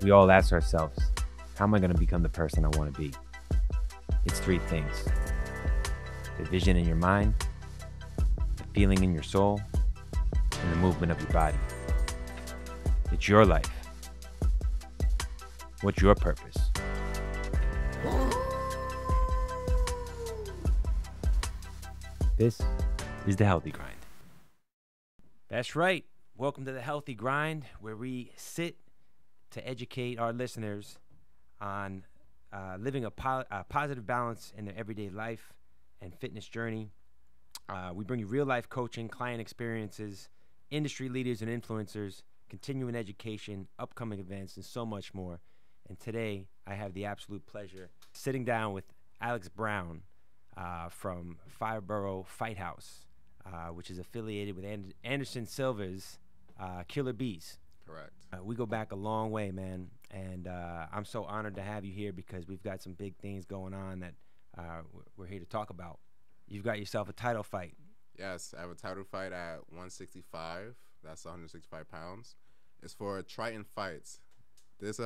we all ask ourselves, how am I going to become the person I want to be? It's three things: the vision in your mind, the feeling in your soul, and the movement of your body. It's your life. What's your purpose? This is the Healthy Grind. That's right. Welcome to the Healthy Grind, where we sit to educate our listeners on living a positive balance in their everyday life and fitness journey. We bring you real-life coaching, client experiences, industry leaders and influencers, continuing education, upcoming events, and so much more. And today, I have the absolute pleasure sitting down with Alex Brown from Fireborough Fight House, which is affiliated with Anderson Silva's Killer Bees. Correct. We go back a long way, man, and I'm so honored to have you here because we've got some big things going on that we're here to talk about. You've got yourself a title fight. Yes, I have a title fight at 165. That's 165 pounds. It's for Triton Fights. This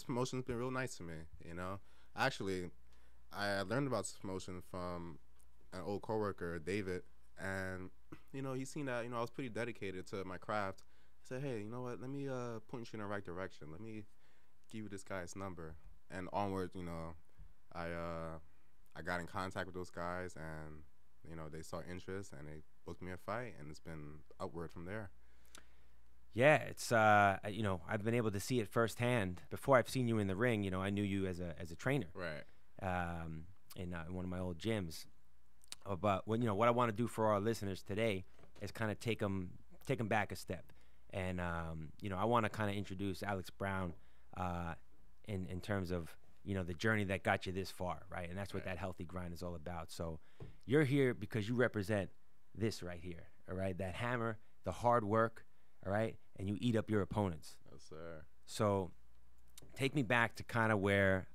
promotion's been real nice to me, you know. Actually, I learned about this promotion from an old coworker, David, and he seen that I was pretty dedicated to my craft. He said, "Hey, you know what? Let me point you in the right direction. Let me give you this guy's number." And onward, I got in contact with those guys, and they saw interest, and they booked me a fight, and it's been upward from there. Yeah, it's I've been able to see it firsthand. Before I've seen you in the ring, I knew you as a trainer, Right. in one of my old gyms. But what I want to do for our listeners today is kind of take them back a step, and I want to kind of introduce Alex Brown in terms of the journey that got you this far, right? And that's what that Healthy Grind is all about. So you're here because you represent this right here, all right? That hammer, the hard work, all right? And you eat up your opponents. Yes, sir. So take me back to kind of where,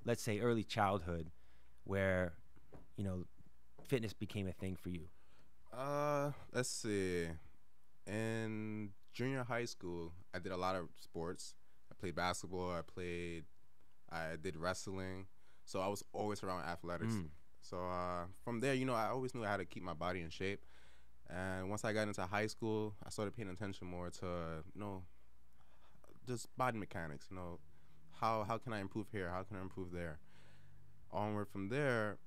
let's say early childhood, where, fitness became a thing for you. Let's see. In junior high school, I did a lot of sports. I played basketball. I did wrestling. So I was always around athletics. So from there, I always knew I had to keep my body in shape. And once I got into high school, I started paying attention more to, just body mechanics. How can I improve here? How can I improve there? Onward from there,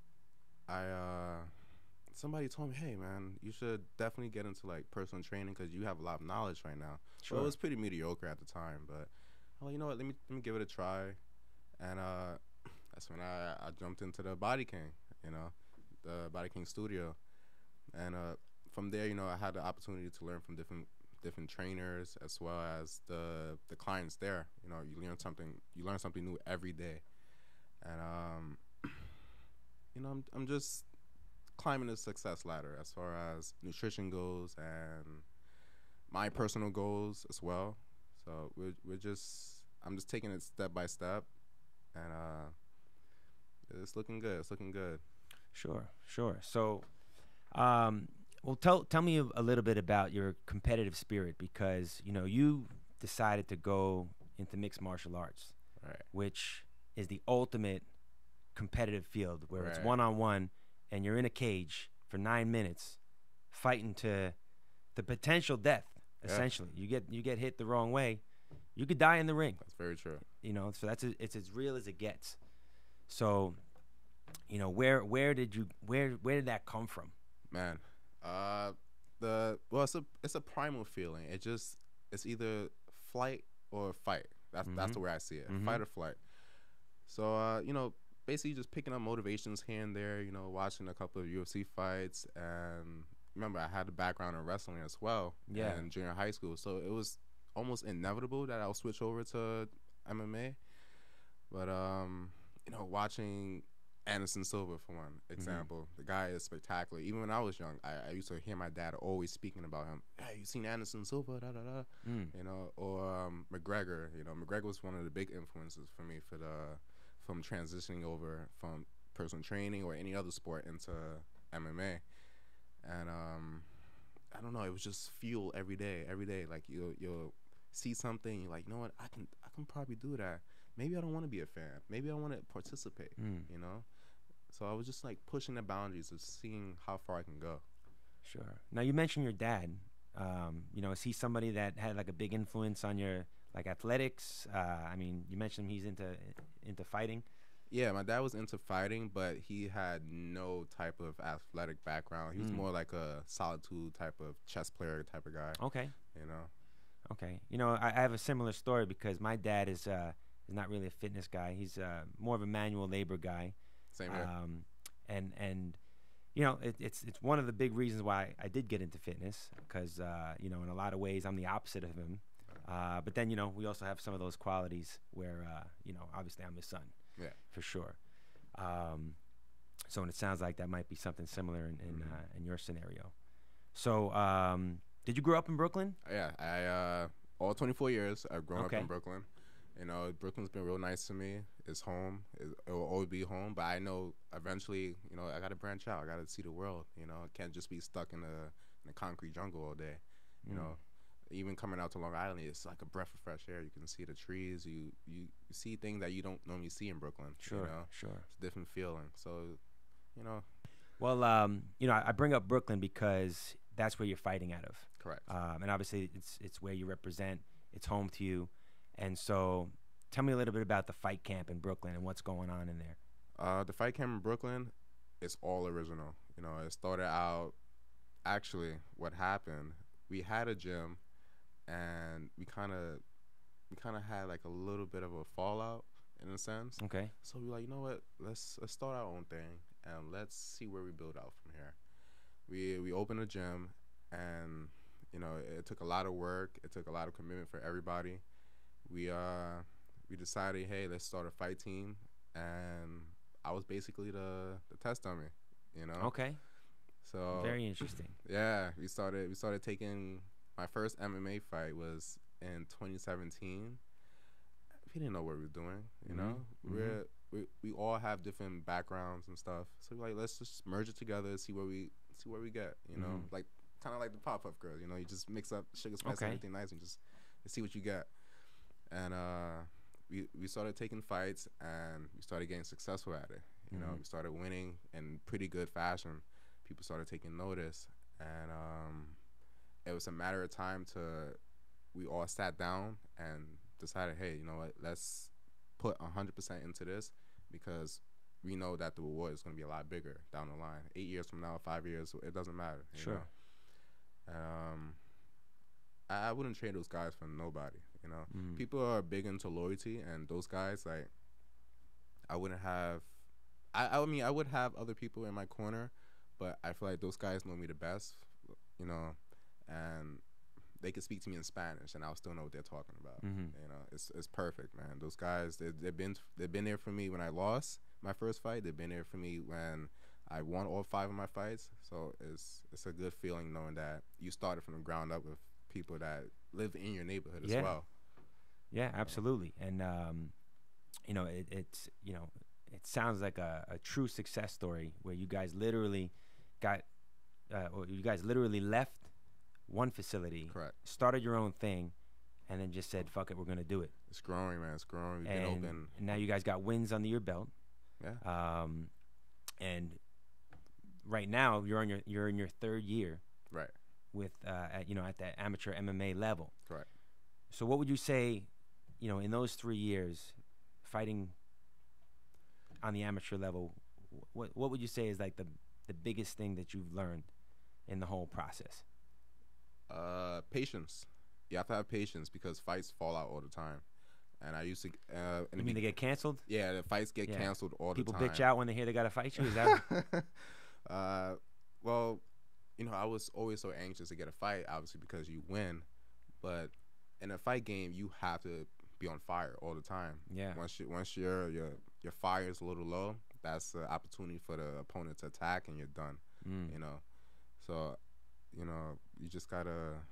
somebody told me, "Hey, man, you should definitely get into like personal training because you have a lot of knowledge right now." Sure. So it was pretty mediocre at the time, but you know what? Let me give it a try, and that's when I jumped into the Body King, the Body King studio, and from there, I had the opportunity to learn from different trainers as well as the clients there. You learn something new every day, and I'm just climbing the success ladder as far as nutrition goes and my personal goals as well. So I'm just taking it step by step, and it's looking good. It's looking good. Sure. So, well, tell me a little bit about your competitive spirit, because you decided to go into mixed martial arts, Right. which is the ultimate competitive field where it's Right. one-on-one and you're in a cage for 9 minutes fighting to the potential death. Yeah. Essentially, you get hit the wrong way, you could die in the ring. That's very true. So it's as real as it gets. So, where did that come from? Man, it's a primal feeling. It's either flight or fight. That's the way I see it. Fight or flight. So basically just picking up motivations here and there. Watching a couple of UFC fights, and remember I had a background in wrestling as well. Yeah. In junior high school, so it was almost inevitable that I'll switch over to MMA. But watching Anderson Silva, for one example, the guy is spectacular. Even when I was young, I used to hear my dad always speaking about him. Hey, you seen Anderson Silva? Da da da. Or McGregor. McGregor was one of the big influences for me from transitioning over from personal training or any other sport into MMA. And I don't know, it was just fuel every day. Like you'll see something, you're like, you know what, I can probably do that. Maybe I don't want to be a fan. Maybe I want to participate. You know. So I was just like pushing the boundaries of seeing how far I can go. Sure. Now you mentioned your dad. You know, is he somebody that had like a big influence on your like athletics? I mean, you mentioned he's into fighting. Yeah, my dad was into fighting, but he had no type of athletic background. He was more like a solitude type of chess player type of guy. Okay. You know. Okay. You know, I have a similar story because my dad is not really a fitness guy. He's more of a manual labor guy. Same here. And you know, it's one of the big reasons why I did get into fitness because you know, in a lot of ways I'm the opposite of him. But then, you know, we also have some of those qualities where you know, obviously I'm his son. Yeah. For sure. So and it sounds like that might be something similar in your scenario. So did you grow up in Brooklyn? Yeah, I all 24 years I've grown up Okay. in Brooklyn. You know, Brooklyn's been real nice to me. It's home. It will always be home. But I know eventually, you know, I got to branch out. I got to see the world. You know, I can't just be stuck in the concrete jungle all day. You know, even coming out to Long Island, it's like a breath of fresh air. You can see the trees. You see things that you don't normally see in Brooklyn. Sure, you know? sure. It's a different feeling. So, you know. Well, you know, I bring up Brooklyn because that's where you're fighting out of. Correct. And obviously, it's where you represent. It's home to you. And so, tell me a little bit about the fight camp in Brooklyn and what's going on in there. The fight camp in Brooklyn is all original. You know, it started out. Actually, what happened? We had a gym, and we kind of had like a little bit of a fallout in a sense. Okay. So we were like, you know what? Let's start our own thing, and let's see where we build out from here. We opened a gym, and you know, it took a lot of work. It took a lot of commitment for everybody. We decided, hey, let's start a fight team, and I was basically the test dummy, you know. Okay. So very interesting. Yeah, we started taking my first MMA fight was in 2017. We didn't know what we were doing, you know. We all have different backgrounds and stuff, so we're like, let's just merge it together, see where we get, you know, like kind of like the Pop-Up Girls, you know, you just mix up sugar, spice, and everything nice, and just see what you get. And we started taking fights, and we started getting successful at it. You know, we started winning in pretty good fashion. People started taking notice, and it was a matter of time we all sat down and decided, hey, you know what, let's put 100% into this, because we know that the reward is going to be a lot bigger down the line. 8 years from now, 5 years, it doesn't matter. You know? I wouldn't trade those guys for nobody. You know, people are big into loyalty, and those guys, like, I wouldn't have. I mean, I would have other people in my corner, but I feel like those guys know me the best. You know, and they could speak to me in Spanish, and I'll still know what they're talking about. You know, it's perfect, man. Those guys, they've been there for me when I lost my first fight. They've been there for me when I won all 5 of my fights. So it's a good feeling knowing that you started from the ground up with people that live in your neighborhood as well. Yeah, absolutely. And you know, it's you know, it sounds like a true success story where you guys literally left one facility, correct, started your own thing, and then just said, "Fuck it, we're gonna do it." It's growing, man. It's growing. We've been open, and now you guys got wins under your belt. Yeah. And right now you're in your 3rd year. Right. With you know, at that amateur MMA level. Correct. So what would you say, you know, in those 3 years, fighting on the amateur level, what would you say is like the biggest thing that you've learned in the whole process? Patience. You have to have patience, because fights fall out all the time. And I used to. You mean they get canceled? Yeah, the fights get canceled all the time. People bitch out when they hear they gotta fight you. Is that? Well, you know, I was always so anxious to get a fight, obviously, because you win. But in a fight game, you have to be on fire all the time. Yeah. Once your fire is a little low, that's the opportunity for the opponent to attack, and you're done. You know, so you know, you just gotta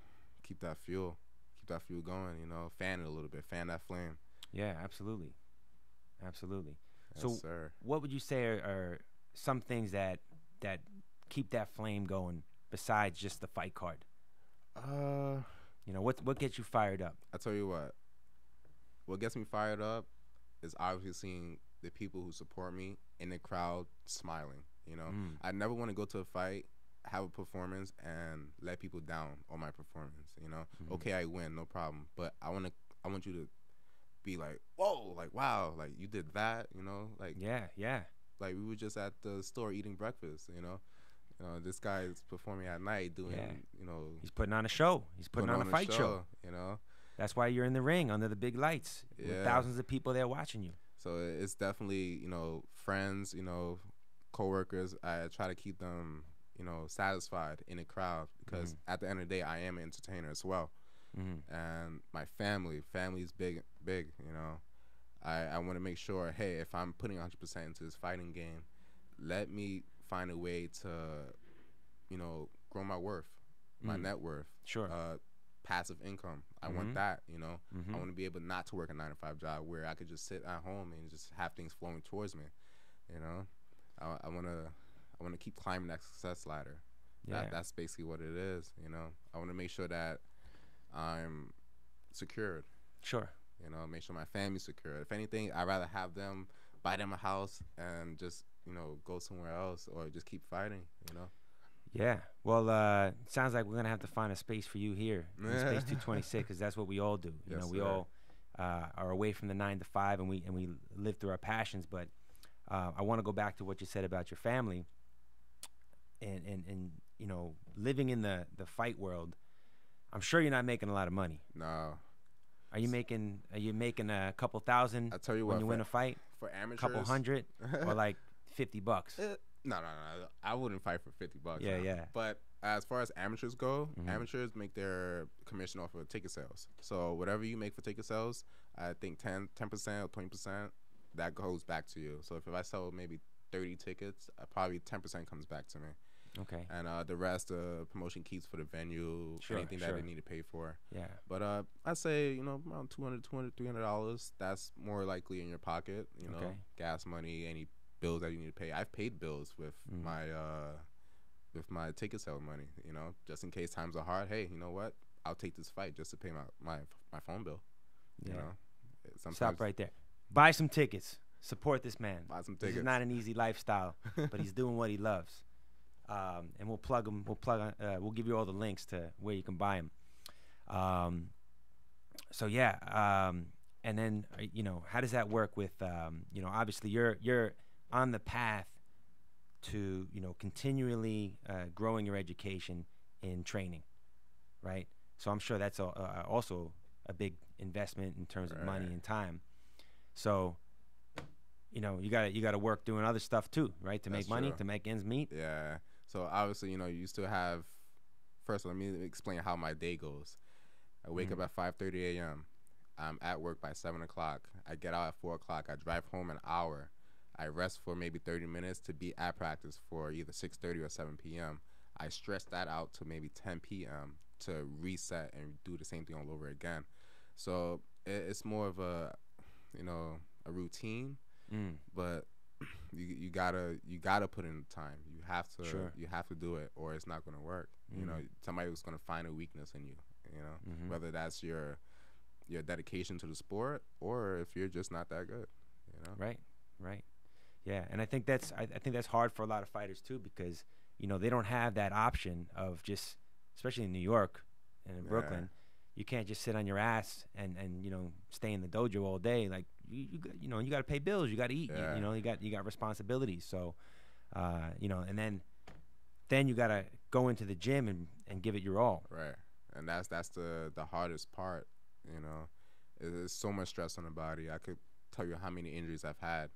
keep that fuel going. You know, fan it a little bit, fan that flame. Yeah, absolutely. Absolutely. Yes, so, sir. What would you say are some things that keep that flame going besides just the fight card? You know, what gets you fired up? I tell you what gets me fired up is obviously seeing the people who support me in the crowd smiling. You know, Mm. I never want to go to a fight, have a performance, and let people down on my performance. You know, Mhm. okay, I win, no problem, but I want you to be like, whoa, like wow, like you did that. You know, Yeah, yeah, like we were just at the store eating breakfast. This guy is performing at night yeah. doing, He's putting on a show. He's putting on a a fight show. show. You know, That's why you're in the ring under the big lights with yeah. thousands of people there watching you. So it's definitely, friends, coworkers. I try to keep them, satisfied in a crowd because at the end of the day, I am an entertainer as well. Mm-hmm. And my family's big, big. I want to make sure, hey, if I'm putting 100% into this fighting game, let me find a way to, grow my worth, my net worth. Sure. Passive income. I want that, I want to be able not to work a 9 to 5 job where I could just sit at home and just have things flowing towards me. I want to keep climbing that success ladder. Yeah. That's basically what it is. I want to make sure that I'm secured. Sure. Make sure my family's secure. If anything, I'd rather have them buy them a house and just go somewhere else or just keep fighting. Yeah. Well, sounds like we're gonna have to find a space for you here in Space 226, because that's what we all do. Yes, We sir. all are away from the 9 to 5, and we live through our passions. But I want to go back to what you said about your family, and living in the fight world. I'm sure you're not making a lot of money. No. Are you making a couple thousand I tell you when what, you win a fight? for A amateurs, couple hundred, or like $50? No. I wouldn't fight for $50. Yeah, no. yeah. But as far as amateurs go, Mhm. amateurs make their commission off of ticket sales. So whatever you make for ticket sales, I think 10% or 20%, that goes back to you. So if I sell maybe 30 tickets, probably 10% comes back to me. Okay. And the rest, promotion keeps for the venue, Sure, anything that sure. they need to pay for. Yeah. But I'd say, around $200, $300. That's more likely in your pocket. Okay. Gas money, any bills that you need to pay. I've paid bills with my ticket sale money. Just in case times are hard. Hey, you know what? I'll take this fight just to pay my phone bill. Yeah. Sometimes Stop right there. Buy some tickets. Support this man. Buy some This tickets. is not an easy lifestyle, but he's doing what he loves. And we'll plug him. We'll give you all the links to where you can buy him. So yeah. And then how does that work with obviously you're on the path to continually growing your education in training, right? So I'm sure that's also a big investment in terms of money and time. So you gotta work doing other stuff too, right? To That's make money, true. to make ends meet. Yeah. So obviously, you still have. First, let me explain how my day goes. I wake up at 5:30 a.m. I'm at work by 7 o'clock. I get out at 4 o'clock. I drive home an hour. I rest for maybe 30 minutes to be at practice for either 6:30 or 7 p.m. I stretch that out to maybe 10 p.m. to reset and do the same thing all over again. So it's more of a routine, but you gotta put in the time. You have to Sure. you have to do it, or it's not gonna work. Somebody was gonna find a weakness in you. Whether that's your dedication to the sport or if you're just not that good. Right. Yeah, and I think that's hard for a lot of fighters too, because they don't have that option of just, especially in New York and in Brooklyn, you can't just sit on your ass and stay in the dojo all day. Like you got to pay bills, you got to eat, Yeah. you got responsibilities. So and then you got to go into the gym and give it your all. Right, and that's the hardest part. There's so much stress on the body. I could tell you how many injuries I've had,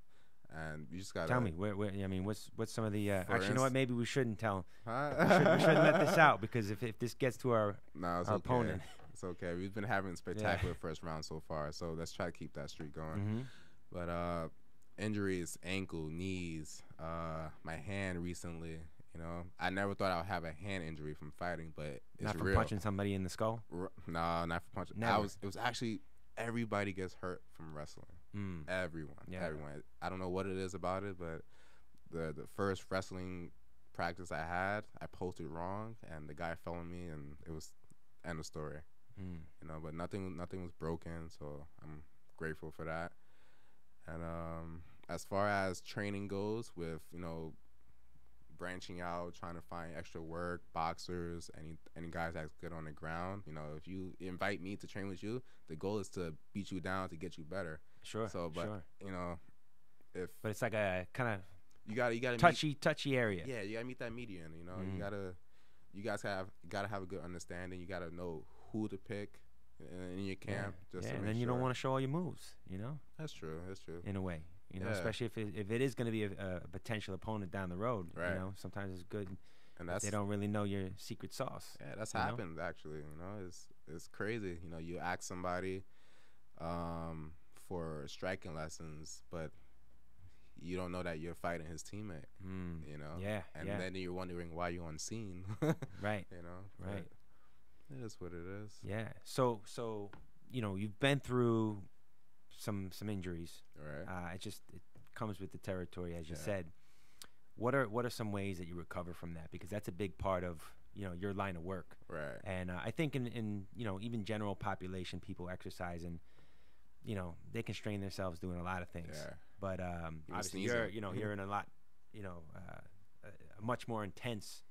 and you just gotta Tell me, what's some of the actually, you know inst- what? Maybe we shouldn't tell. Huh? We shouldn't let this out, because if this gets to our No, it's our okay. opponent. It's okay. We've been having spectacular first round so far, so let's try to keep that streak going. But injuries, ankle, knees, my hand recently. I never thought I would have a hand injury from fighting, but it's Not from real. punching somebody in the skull. No, not for punching. Never. It was actually everybody gets hurt from wrestling. Everyone. I don't know what it is about it, but the first wrestling practice I had, I posted wrong, and the guy fell on me, and it was end of story. You know, but nothing was broken, so I'm grateful for that. And as far as training goes, with branching out, trying to find extra work, boxers, any guys that's good on the ground. You know, if you invite me to train with you, the goal is to beat you down to get you better. Sure. So, but sure. you know, if But it's like a kind of you gotta touchy area. yeah, you gotta meet that median. You know, you guys gotta have a good understanding. You gotta know who to pick in your camp. Just to and make then you don't sure. want to show all your moves. You know. That's true. That's true. In a way. You know, Yeah. especially if it is going to be a potential opponent down the road. Right. You know, sometimes it's good. And They don't really know your secret sauce. Yeah, that's you know? happened actually. You know, it's crazy. You know, you ask somebody for striking lessons, but you don't know that you're fighting his teammate. You know. Yeah. And yeah. then you're wondering why you're on scene. Right. You know. Right. It is what it is. Yeah. So you know, you've been through some injuries. Right. It comes with the territory, as you Yeah. said. What are some ways that you recover from that? Because that's a big part of your line of work. Right. And I think in even general population, people exercise and they can strain themselves doing a lot of things. Yeah. But obviously you're in a lot a much more intense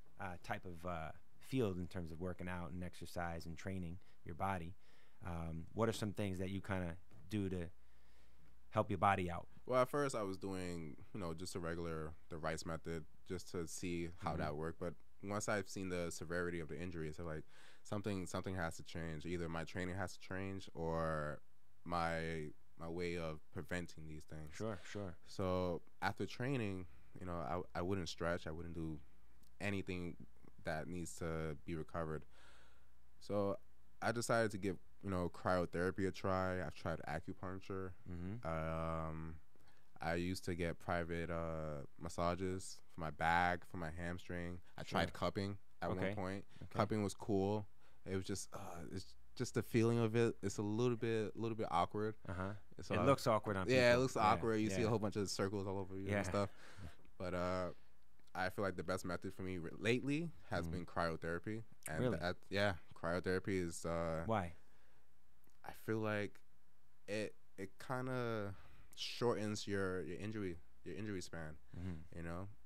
type of field in terms of working out and exercise and training your body. What are some things that you kind of do to help your body out? Well, at first I was doing, just the rice method, just to see how that worked. But once I've seen the severity of the injuries, I'm like, something has to change. Either my training has to change or my way of preventing these things. Sure. So after training, I wouldn't stretch. I wouldn't do anything that needs to be recovered. So I decided to give cryotherapy a try. I've tried acupuncture. I used to get private massages for my back, for my hamstring. I tried cupping at one point. Okay. Cupping was cool. It was just it's just the feeling of it. It's a little bit awkward. So it looks awkward on people. Yeah, it looks awkward. You see a whole bunch of circles all over you and stuff. But I feel like the best method for me lately has been cryotherapy. And really? Cryotherapy is why? I feel like it kind of shortens your injury span.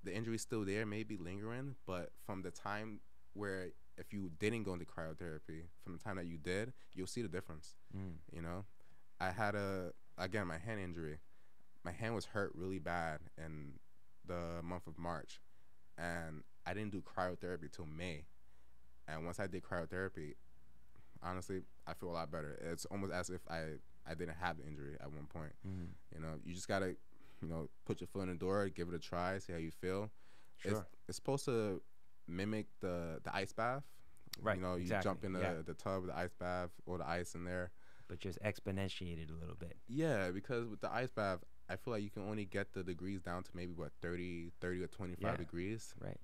The injury's still there, maybe lingering, but from the time where if you didn't go into cryotherapy, from the time that you did, you'll see the difference. I had my hand injury. My hand was hurt really bad in the month of March, and I didn't do cryotherapy till May. And once I did cryotherapy, honestly, I feel a lot better. It's almost as if I didn't have the injury at one point. You just gotta, put your foot in the door, give it a try, see how you feel. Sure. It's supposed to mimic the ice bath. Right. You exactly. jump in the tub, the ice bath, or the ice in there. But just exponentiated a little bit. Yeah, because with the ice bath, I feel like you can only get the degrees down to maybe 30 or 25 degrees. Right.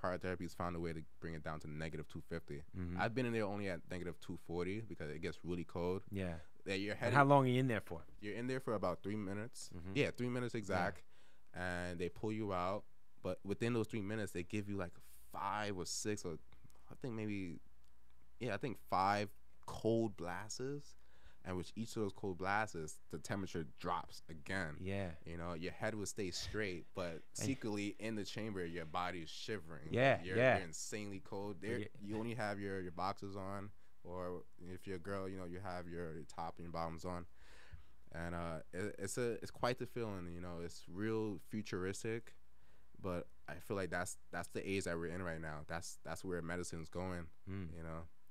Cryotherapy's found a way to bring it down to negative 250. I've been in there only at negative 240 because it gets really cold. Yeah. Your head. And how long are you in there for? You're in there for about 3 minutes. Yeah, 3 minutes exact. Yeah. And they pull you out. But within those 3 minutes, they give you like 5 or 6 or I think 5 cold blasts. And with each of those cold blasts, the temperature drops again. Yeah. Your head will stay straight, but secretly in the chamber, your body is shivering. Yeah. You're insanely cold. You only have your boxers on, or if you're a girl, you have your top and your bottoms on. And it's quite the feeling. It's real futuristic, but I feel like that's the age that we're in right now. That's where medicine's going.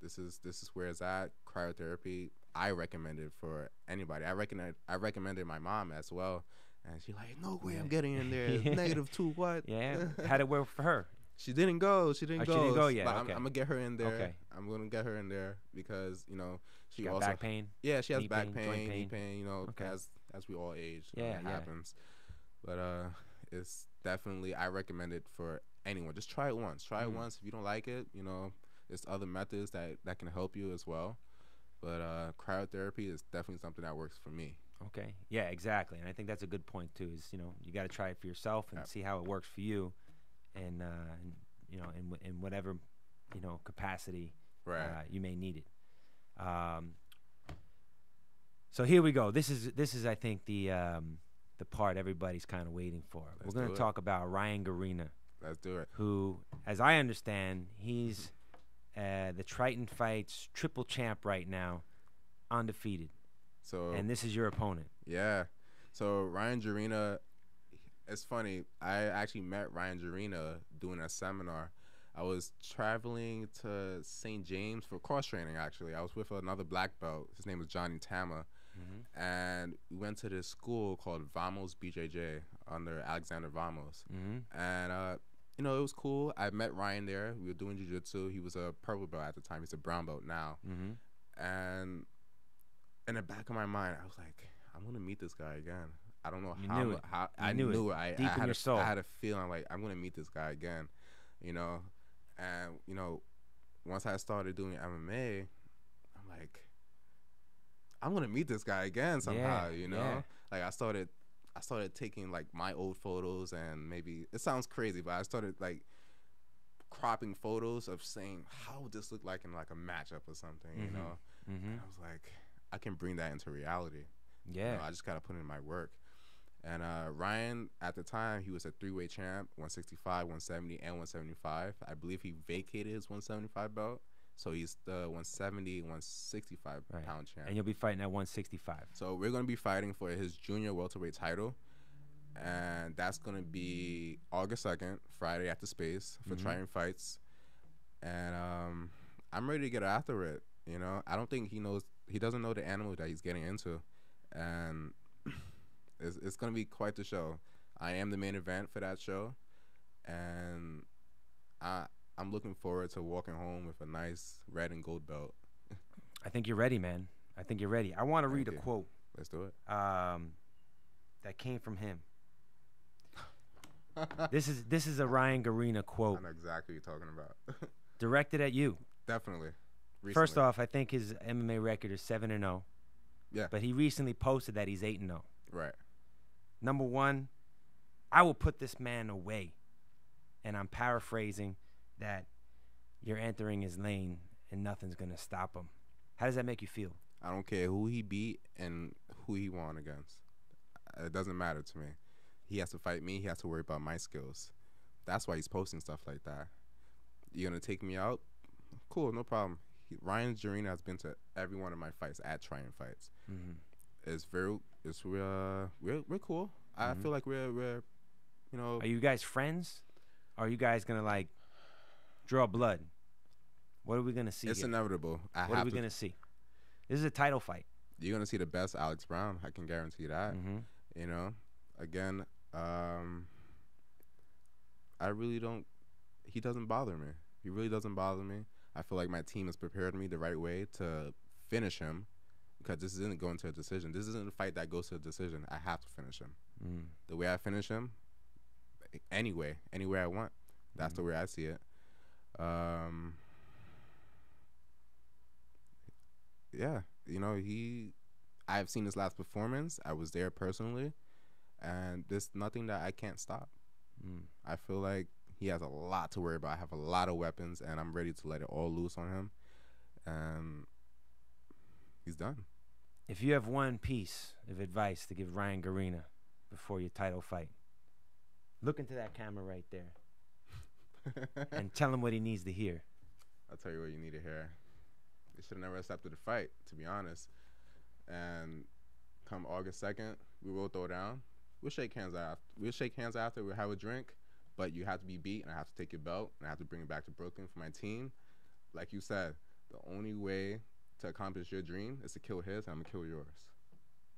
This is where it's at. Cryotherapy, I recommend it for anybody. I recommended my mom as well, and she's like, "No way, I'm getting in there. Negative 2 what?" Yeah. How'd it work for her? She didn't go. She didn't go. She didn't go yet. But Okay. I'm gonna get her in there. Okay. I'm gonna get her in there because she got also back pain. Yeah, she has back joint pain, knee pain. Okay. As we all age, Yeah, it happens. But it's definitely, I recommend it for anyone. Just try it once. Try it once. If you don't like it, there's other methods that can help you as well. But cryotherapy is definitely something that works for me. Okay. Yeah, exactly. And I think that's a good point too. Is you got to try it for yourself and see how it works for you, and in whatever capacity you may need it. So here we go. This is I think the part everybody's kind of waiting for. We're going to talk about Ryan Garina. Let's do it. Who, as I understand, he's the Triton Fights triple champ right now, undefeated. So, and this is your opponent. Yeah. So Ryan Garina, it's funny. I actually met Ryan Garina doing a seminar. I was traveling to St. James for cross training. Actually, I was with another black belt. His name was Johnny Tama, and we went to this school called Vamos BJJ under Alexander Vamos, and you know, it was cool. I met Ryan there. We were doing jiu-jitsu. He was a purple belt at the time. He's a brown belt now, and in the back of my mind, I was like, I'm gonna meet this guy again. I don't know how I knew it. Deep in your soul. I had a feeling like I'm gonna meet this guy again, you know. And you know, once I started doing MMA, I'm like, I'm gonna meet this guy again somehow, you know. Yeah. Like I started taking like my old photos, and maybe it sounds crazy, but I started like cropping photos of saying how would this look like in like a matchup or something, you know. And I was like, I can bring that into reality. Yeah. You know, I just gotta put in my work. And Ryan, at the time, he was a three-weight champ, 165, 170, and 175. I believe he vacated his 175 belt, so he's the 170, 165 pound champ. And you'll be fighting at 165. So we're going to be fighting for his junior welterweight title, and that's going to be August 2nd, Friday at the Space for Triton Fights. And I'm ready to get after it, you know. I don't think he doesn't know the animal that he's getting into, and it's going to be quite the show. I am the main event for that show, and I'm looking forward to walking home with a nice red and gold belt. I think you're ready, man. I think you're ready. I want to read a quote. Let's do it. That came from him. This is a Ryan Garina quote. I know exactly what you're talking about. Directed at you. Definitely. Recently. First off, I think his MMA record is 7-0. Yeah. But he recently posted that he's 8-0. Right. Number one, I will put this man away. And I'm paraphrasing that you're entering his lane and nothing's going to stop him. How does that make you feel? I don't care who he beat and who he won against. It doesn't matter to me. He has to fight me. He has to worry about my skills. That's why he's posting stuff like that. You're going to take me out? Cool, no problem. Ryan Garina has been to every one of my fights at Triton Fights. We're cool. I feel like we're you know. Are you guys friends? Are you guys gonna like draw blood? What are we gonna see? It's inevitable. What are we gonna see? This is a title fight. You're gonna see the best Alex Brown. I can guarantee that. You know, again, I really don't. He doesn't bother me. He really doesn't bother me. I feel like my team has prepared me the right way to finish him, because this isn't going to a decision. This isn't a fight that goes to a decision. I have to finish him. The way I finish him, anyway I want. That's the way I see it. Yeah, you know, I've seen his last performance. I was there personally, and there's nothing that I can't stop. I feel like he has a lot to worry about. I have a lot of weapons, and I'm ready to let it all loose on him. And he's done. If you have one piece of advice to give Ryan Garina before your title fight, look into that camera right there and tell him what he needs to hear. I'll tell you what you need to hear. You should have never accepted the fight, to be honest. And come August 2nd, we will throw down. We'll shake hands after. We'll have a drink. But you have to be beat, and I have to take your belt, and I have to bring it back to Brooklyn for my team. Like you said, the only way to accomplish your dream is to kill his, and I'm going to kill yours.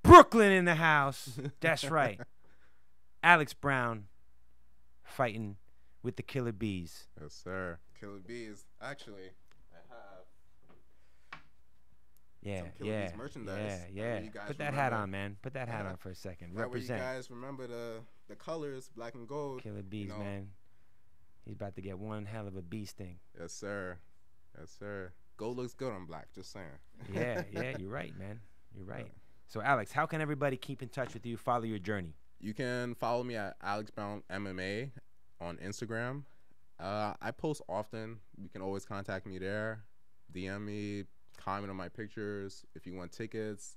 Brooklyn in the house. That's right. Alex Brown fighting with the Killer Bees. Yes, sir. Killer Bees. Actually, I have some Killer Bees merchandise. Yeah. Put that hat on, man. Put that hat on for a second. Represent. You guys remember the colors, black and gold. Killer Bees, man. He's about to get one hell of a bee sting. Yes, sir. Yes, sir. Gold looks good on black, just saying. Yeah, you're right, man. You're right. So, Alex, how can everybody keep in touch with you, follow your journey? You can follow me at Alex Brown MMA on Instagram. I post often. You can always contact me there. DM me, comment on my pictures. If you want tickets,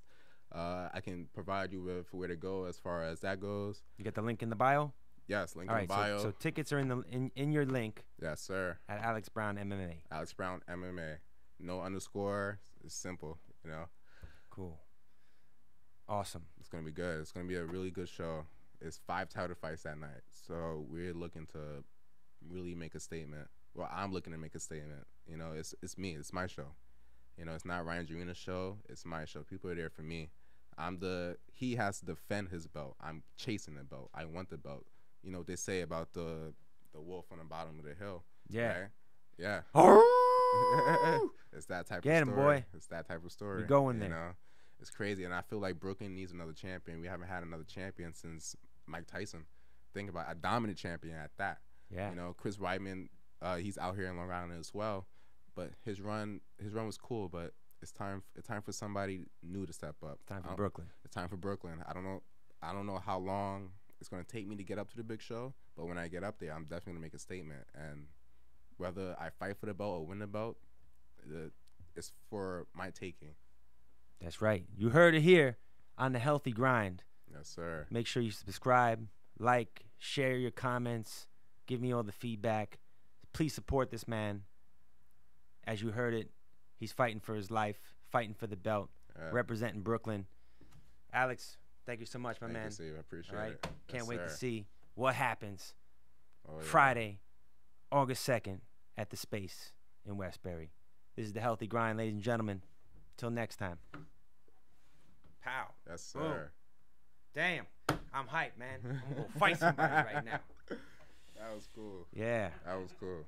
I can provide you with where to go as far as that goes. You got the link in the bio? Yes, link All in right, the bio. so tickets are in your link. Yes, sir. At Alex Brown MMA. Alex Brown MMA. No underscore. It's simple, you know. Cool. Awesome. It's gonna be good. It's gonna be a really good show. It's 5 title fights that night, so we're looking to really make a statement. Well, I'm looking to make a statement. You know, it's me. It's my show. You know, it's not Ryan Jarina's show. It's my show. People are there for me. He has to defend his belt. I'm chasing the belt. I want the belt. You know what they say about the wolf on the bottom of the hill. Yeah. Right? Yeah. It's that type Get of him, story. boy. It's that type of story. We're going there. You know? It's crazy. And I feel like Brooklyn needs another champion. We haven't had another champion since Mike Tyson. Think about it, a dominant champion at that. Yeah. You know, Chris Weidman, he's out here in Long Island as well. But his run was cool, but it's time for somebody new to step up. Time for Brooklyn. It's time for Brooklyn. I don't know how long it's going to take me to get up to the big show, but when I get up there, I'm definitely going to make a statement. And whether I fight for the belt or win the belt, it's for my taking. That's right. You heard it here on The Healthy Grind. Yes, sir. Make sure you subscribe, like, share your comments, give me all the feedback. Please support this man. As you heard it, he's fighting for his life, fighting for the belt, representing Brooklyn. Alex, thank you so much, my man. Thank you, Steve. I appreciate it. Can't Yes, wait sir. to see what happens Oh, yeah. Friday, August 2nd at the Space in Westbury. This is The Healthy Grind, ladies and gentlemen. Till next time. Pow. Yes, sir. Boom. Damn. I'm hyped, man. I'm going to go fight somebody right now. That was cool. Yeah. That was cool.